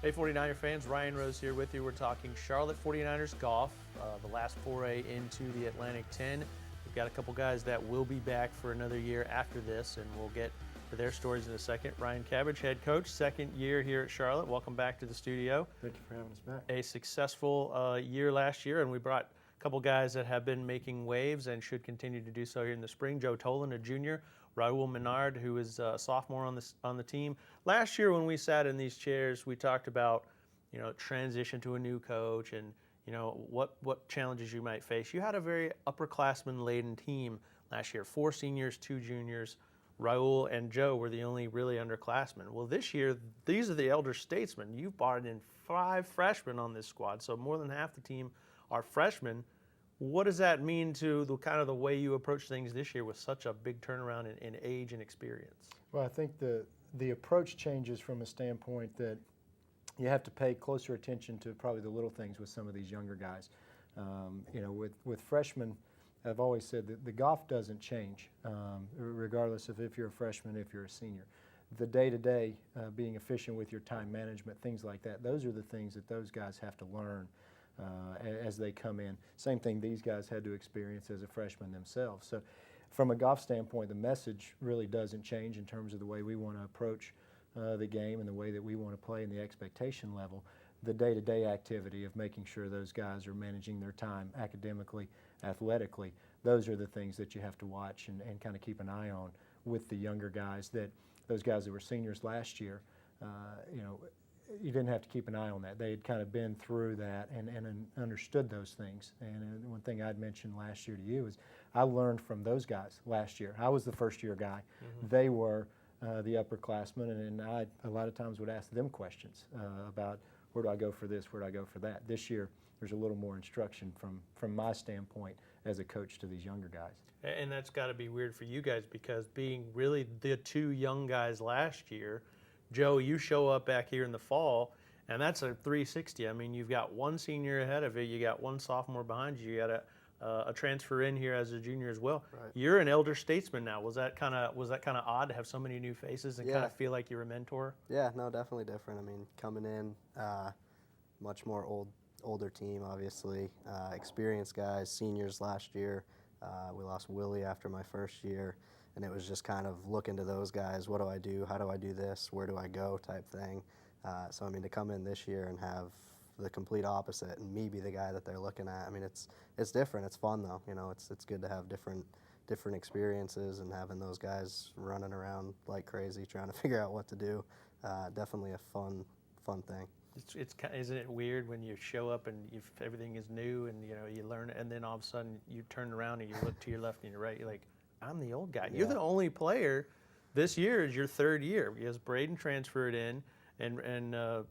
Hey 49er fans, Ryan Rose here with you. We're talking Charlotte 49ers golf, the last foray into the Atlantic 10. We've got a couple guys that will be back for another year after this, and we'll get to their stories in a second. Ryan Cabbage, head coach, second year here at Charlotte. Welcome back to the studio. Thank you for having us back. A successful year last year, and we brought a couple guys that have been making waves and should continue to do so here in the spring. Joe Toland, a junior. Raoul Menard, who is a sophomore on the team. Last year when we sat in these chairs, we talked about, transition to a new coach and, what challenges you might face. You had a very upperclassman-laden team last year, 4 seniors, 2 juniors. Raoul and Joe were the only really underclassmen. Well, this year, these are the elder statesmen. You've brought in 5 freshmen on this squad, so more than half the team are freshmen. What does that mean to the way you approach things this year with such a big turnaround in age and experience? Well, I think the approach changes from a standpoint that you have to pay closer attention to probably the little things with some of these younger guys. With freshmen, I've always said that the golf doesn't change, regardless of if you're a freshman, if you're a senior. The day-to-day, being efficient with your time management, things like that, those are the things that those guys have to learn as they come in. Same thing these guys had to experience as a freshman themselves. So from a golf standpoint, the message really doesn't change in terms of the way we want to approach the game and the way that we want to play and the expectation level. The day-to-day activity of making sure those guys are managing their time academically, athletically, those are the things that you have to watch and kind of keep an eye on with the younger guys. Those guys that were seniors last year, you didn't have to keep an eye on that. They had kind of been through that and understood those things. And one thing I'd mentioned last year to you is I learned from those guys last year. I was the first-year guy. Mm-hmm. They were the upperclassmen, and I a lot of times would ask them questions about where do I go for this, where do I go for that. This year, there's a little more instruction from my standpoint as a coach to these younger guys. And that's got to be weird for you guys because being really the 2 young guys last year, Joe, you show up back here in the fall, and that's a 360. I mean, you've got 1 senior ahead of you. You got 1 sophomore behind you. You got a transfer in here as a junior as well. Right. You're an elder statesman now. Was that kind of odd to have so many new faces and kind of feel like you're a mentor? Yeah, no, definitely different. I mean, coming in, much more older team, obviously. Experienced guys, seniors last year. We lost Willie after my first year. And it was just kind of looking to those guys, what do I do, how do I do this, where do I go type thing. So, I mean, to come in this year and have the complete opposite and me be the guy that they're looking at, I mean, it's different. It's fun, though. It's good to have different experiences and having those guys running around like crazy trying to figure out what to do. Definitely a fun thing. Isn't it weird when you show up and everything is new and, you learn, and then all of a sudden you turn around and you look to your left and your right, you're like, I'm the old guy. Yeah. You're the only player. This year is your 3rd year because Braden transferred in and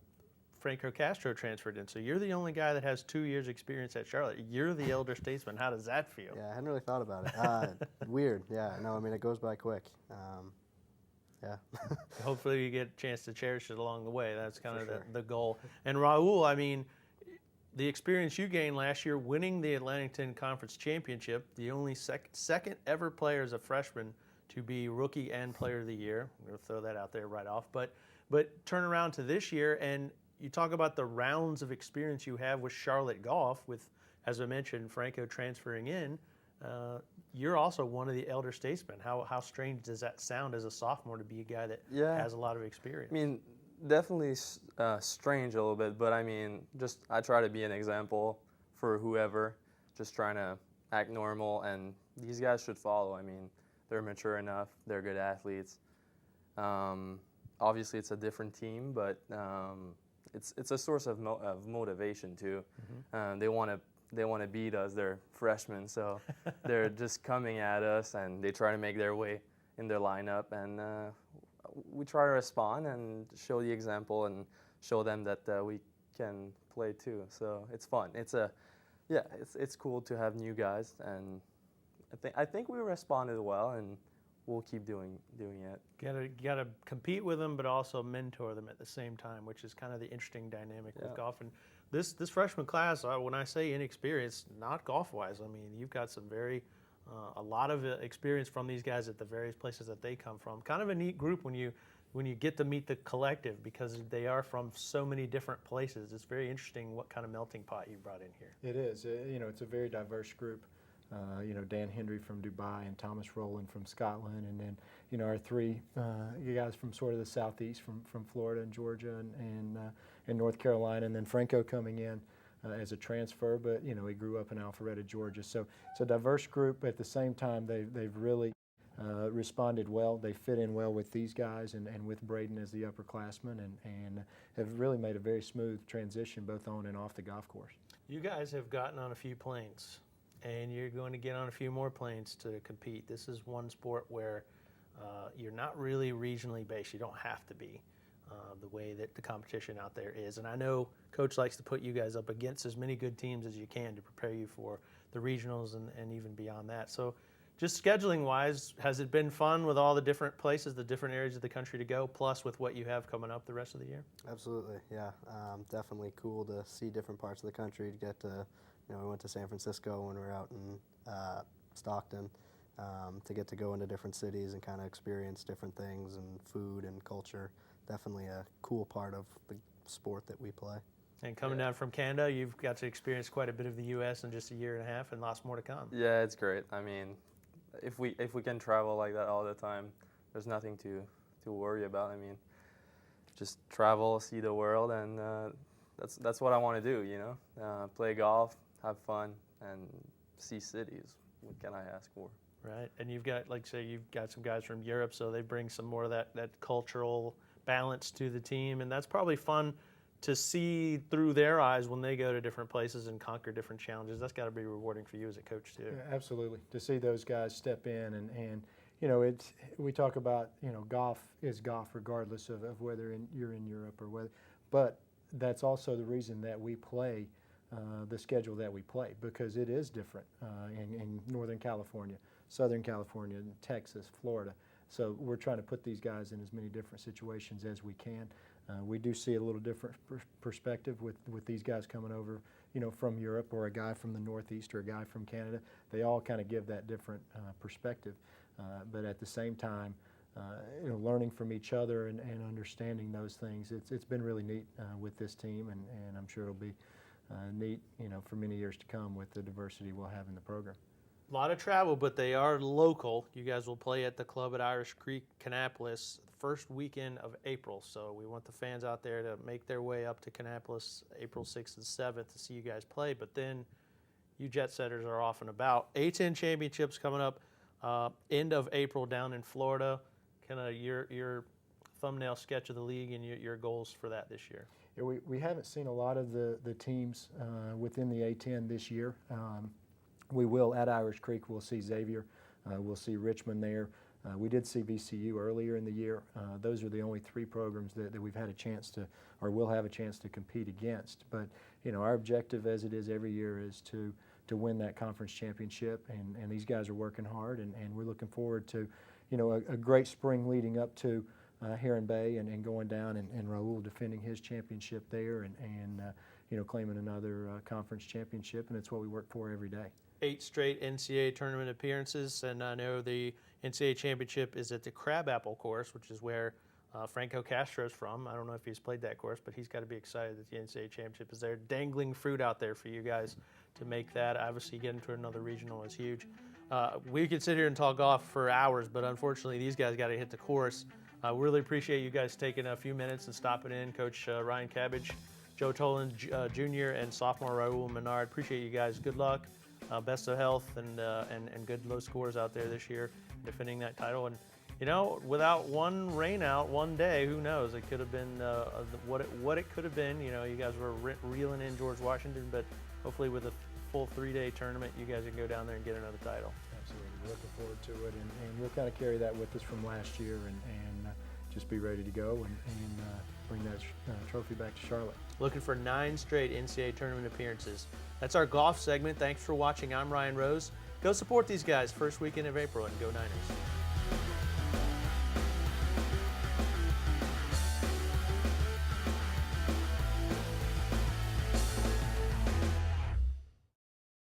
Franco Castro transferred in. So you're the only guy that has 2 years experience at Charlotte. You're the elder statesman. How does that feel? Yeah, I hadn't really thought about it. Weird. Yeah, no, I mean, it goes by quick. Yeah. Hopefully you get a chance to cherish it along the way. That's kind of sure. the goal. And Raoul, I mean, the experience you gained last year winning the Atlantic 10 Conference Championship, the only second ever player as a freshman to be Rookie and Player of the Year. I'm going to throw that out there right off. But turn around to this year, and you talk about the rounds of experience you have with Charlotte golf with, as I mentioned, Franco transferring in. You're also one of the elder statesmen. How strange does that sound as a sophomore to be a guy that has a lot of experience? I mean, definitely strange a little bit, but I mean, I try to be an example for whoever, just trying to act normal, and these guys should follow. I mean, they're mature enough, they're good athletes. Obviously, it's a different team, but it's a source of motivation too. Mm-hmm. They want to beat us. They're freshmen, so they're just coming at us, and they try to make their way in their lineup, and we try to respond and show the example and show them that we can play too. So it's fun. It's cool to have new guys, and I think we responded well, and we'll keep doing it. Gotta compete with them, but also mentor them at the same time, which is kind of the interesting dynamic with golf. And this freshman class, when I say inexperienced, not golf-wise, I mean you've got some very a lot of experience from these guys at the various places that they come from. Kind of a neat group when you get to meet the collective, because they are from so many different places. It's very interesting what kind of melting pot you brought in here. It is. It's a very diverse group. Dan Hendry from Dubai and Thomas Rowland from Scotland, and then our three you guys from sort of the southeast, from Florida and Georgia and North Carolina, and then Franco coming in as a transfer, but he grew up in Alpharetta, Georgia. So it's a diverse group. At the same time, they've really responded well. They fit in well with these guys and with Braden as the upperclassman, and have really made a very smooth transition both on and off the golf course. You guys have gotten on a few planes, and you're going to get on a few more planes to compete. This is one sport where you're not really regionally based. You don't have to be the way that the competition out there is. And I know Coach likes to put you guys up against as many good teams as you can to prepare you for the regionals and even beyond that. So just scheduling-wise, has it been fun with all the different places, the different areas of the country to go, plus with what you have coming up the rest of the year? Absolutely, yeah. Definitely cool to see different parts of the country, to get to, we went to San Francisco when we were out in Stockton, to get to go into different cities and kind of experience different things and food and culture. Definitely a cool part of the sport that we play. And coming down from Canada, you've got to experience quite a bit of the U.S. in just a year and a half, and lots more to come. Yeah, it's great. I mean, if we can travel like that all the time, there's nothing to worry about. I mean, just travel, see the world, and that's what I want to do. Play golf, have fun, and see cities. What can I ask for? Right, and you've got, like say, you've got some guys from Europe, so they bring some more of that cultural balance to the team, and that's probably fun to see through their eyes when they go to different places and conquer different challenges. That's got to be rewarding for you as a coach too. Yeah, absolutely. To see those guys step in and we talk about golf is golf regardless of whether you're in Europe or whether, but that's also the reason that we play the schedule that we play, because it is different in Northern California, Southern California, Texas, Florida. So we're trying to put these guys in as many different situations as we can. We do see a little different perspective with these guys coming over, from Europe, or a guy from the Northeast, or a guy from Canada. They all kind of give that different perspective. But at the same time, learning from each other and understanding those things, it's been really neat with this team, and I'm sure it'll be neat, for many years to come with the diversity we'll have in the program. A lot of travel, but they are local. You guys will play at the club at Irish Creek, Kannapolis, first weekend of April. So we want the fans out there to make their way up to Kannapolis April 6th and 7th to see you guys play. But then you jet setters are off and about. A-10 championships coming up end of April down in Florida. Kind of your thumbnail sketch of the league and your goals for that this year. Yeah, we haven't seen a lot of the teams within the A-10 this year. We will at Irish Creek. We'll see Xavier. We'll see Richmond there. We did see VCU earlier in the year. Those are the only three programs that we've had a chance to, or will have a chance to compete against. But our objective, as it is every year, is to win that conference championship. And these guys are working hard, and we're looking forward to a great spring leading up to Heron Bay and going down and Raoul defending his championship there and claiming another conference championship. And it's what we work for every day. 8 straight NCAA tournament appearances, and I know the NCAA championship is at the Crabapple course, which is where Franco Castro's from. I don't know if he's played that course, but he's got to be excited that the NCAA championship is there. Dangling fruit out there for you guys to make that. Obviously, getting to another regional is huge. We could sit here and talk golf for hours, but unfortunately, these guys got to hit the course. Really appreciate you guys taking a few minutes and stopping in. Coach Ryan Cabbage, Joe Toland Jr., and sophomore Raoul Menard. Appreciate you guys. Good luck. Best of health and good low scores out there this year, defending that title. And without one rain out one day, who knows? It could have been what it could have been. You guys were reeling in George Washington, but hopefully with a full 3-day tournament, you guys can go down there and get another title. Absolutely, we're looking forward to it, and we'll kind of carry that with us from last year, and just be ready to go and bring that trophy back to Charlotte. Looking for 9 straight NCAA tournament appearances. That's our golf segment. Thanks for watching. I'm Ryan Rose. Go support these guys first weekend of April, and go Niners.